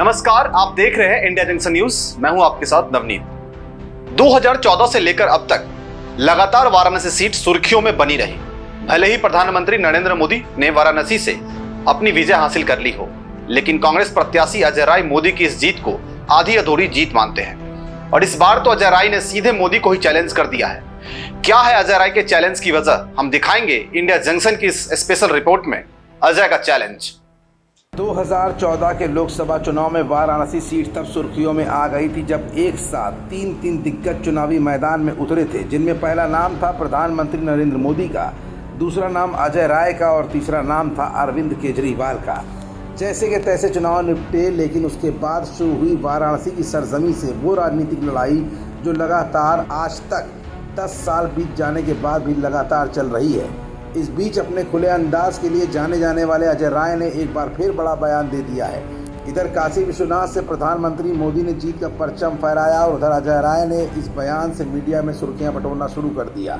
नमस्कार, आप देख रहे हैं इंडिया जंक्शन न्यूज। मैं हूं आपके साथ नवनीत। 2014 से लेकर अब तक लगातार वाराणसी सीट सुर्खियों में बनी रही। भले ही प्रधानमंत्री नरेंद्र मोदी ने वाराणसी से अपनी विजय हासिल कर ली हो, लेकिन कांग्रेस प्रत्याशी अजय राय मोदी की इस जीत को आधी अधूरी जीत मानते हैं। और इस बार तो अजय राय ने सीधे मोदी को ही चैलेंज कर दिया है। क्या है अजय राय के चैलेंज की वजह, हम दिखाएंगे इंडिया जंक्शन की इस स्पेशल रिपोर्ट में। अजय का चैलेंज। 2014 के लोकसभा चुनाव में वाराणसी सीट तब सुर्खियों में आ गई थी जब एक साथ तीन दिग्गज चुनावी मैदान में उतरे थे, जिनमें पहला नाम था प्रधानमंत्री नरेंद्र मोदी का, दूसरा नाम अजय राय का और तीसरा नाम था अरविंद केजरीवाल का। जैसे के तैसे चुनाव निपटे, लेकिन उसके बाद शुरू हुई वाराणसी की सरजमी से वो राजनीतिक लड़ाई जो लगातार आज तक 10 साल बीत जाने के बाद भी लगातार चल रही है। इस बीच अपने खुले अंदाज के लिए जाने जाने वाले अजय राय ने एक बार फिर बड़ा बयान दे दिया है। इधर काशी विश्वनाथ से प्रधानमंत्री मोदी ने जीत का परचम फहराया और उधर अजय राय ने इस बयान से मीडिया में सुर्खियां बटोरना शुरू कर दिया।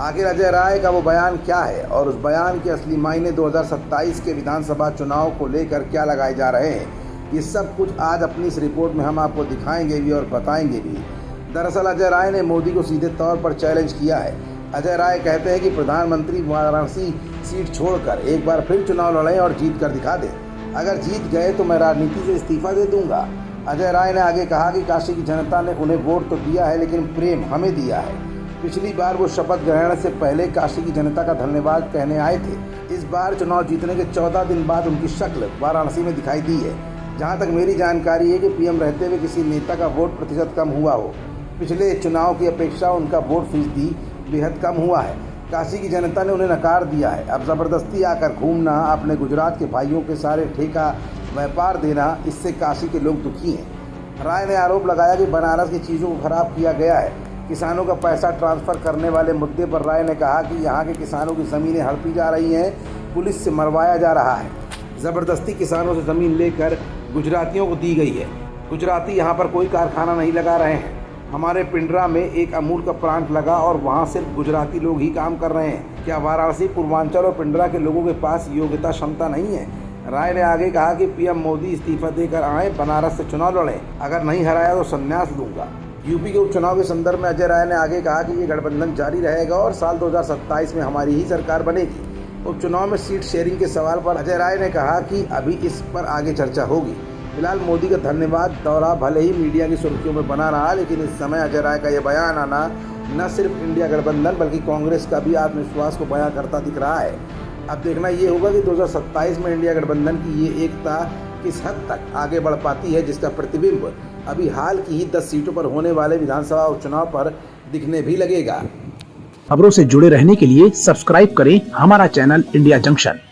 आखिर अजय राय का वो बयान क्या है और उस बयान के असली मायने 2027 के विधानसभा चुनाव को लेकर क्या लगाए जा रहे हैं, ये सब कुछ आज अपनी इस रिपोर्ट में हम आपको दिखाएंगे भी और बताएंगे भी। दरअसल अजय राय ने मोदी को सीधे तौर पर चैलेंज किया है। अजय राय कहते हैं कि प्रधानमंत्री वाराणसी सीट छोड़कर एक बार फिर चुनाव लड़ें और जीत कर दिखा दें। अगर जीत गए तो मैं राजनीति से इस्तीफा दे दूंगा। अजय राय ने आगे कहा कि काशी की जनता ने उन्हें वोट तो दिया है, लेकिन प्रेम हमें दिया है। पिछली बार वो शपथ ग्रहण से पहले काशी की जनता का धन्यवाद कहने आए थे। इस बार चुनाव जीतने के 14 दिन बाद उनकी शक्ल वाराणसी में दिखाई दी है। जहाँ तक मेरी जानकारी है कि पीएम रहते हुए किसी नेता का वोट प्रतिशत कम हुआ हो। पिछले चुनाव की अपेक्षा उनका वोट फीसदी बेहद कम हुआ है। काशी की जनता ने उन्हें नकार दिया है। अब ज़बरदस्ती आकर घूमना, अपने गुजरात के भाइयों के सारे ठेका व्यापार देना, इससे काशी के लोग दुखी हैं। राय ने आरोप लगाया कि बनारस की चीज़ों को खराब किया गया है। किसानों का पैसा ट्रांसफ़र करने वाले मुद्दे पर राय ने कहा कि यहाँ के किसानों की ज़मीनें हड़पी जा रही हैं, पुलिस से मरवाया जा रहा है। ज़बरदस्ती किसानों से ज़मीन लेकर गुजरातियों को दी गई है। गुजराती यहाँ पर कोई कारखाना नहीं लगा रहे हैं। हमारे पिंडरा में एक अमूल का प्लांट लगा और वहाँ सिर्फ गुजराती लोग ही काम कर रहे हैं। क्या वाराणसी, पूर्वांचल और पिंडरा के लोगों के पास योग्यता क्षमता नहीं है? राय ने आगे कहा कि पीएम मोदी इस्तीफा देकर आए, बनारस से चुनाव लड़ें, अगर नहीं हराया तो संन्यास दूंगा। यूपी के उपचुनाव के संदर्भ में अजय राय ने आगे कहा कि ये गठबंधन जारी रहेगा और साल 2027 में हमारी ही सरकार बनेगी। उपचुनाव में सीट शेयरिंग के सवाल पर अजय राय ने कहा कि अभी इस पर आगे चर्चा होगी। फिलहाल मोदी का धन्यवाद दौरा भले ही मीडिया की सुर्खियों में बना रहा, लेकिन इस समय अजय राय का यह बयान आना न सिर्फ इंडिया गठबंधन बल्कि कांग्रेस का भी आत्मविश्वास को बयां करता दिख रहा है। अब देखना ये होगा कि 2027 में इंडिया गठबंधन की ये एकता किस हद तक आगे बढ़ पाती है, जिसका प्रतिबिंब अभी हाल की ही 10 सीटों पर होने वाले विधानसभा उपचुनाव पर दिखने भी लगेगा। खबरों से जुड़े रहने के लिए सब्सक्राइब करें हमारा चैनल इंडिया जंक्शन।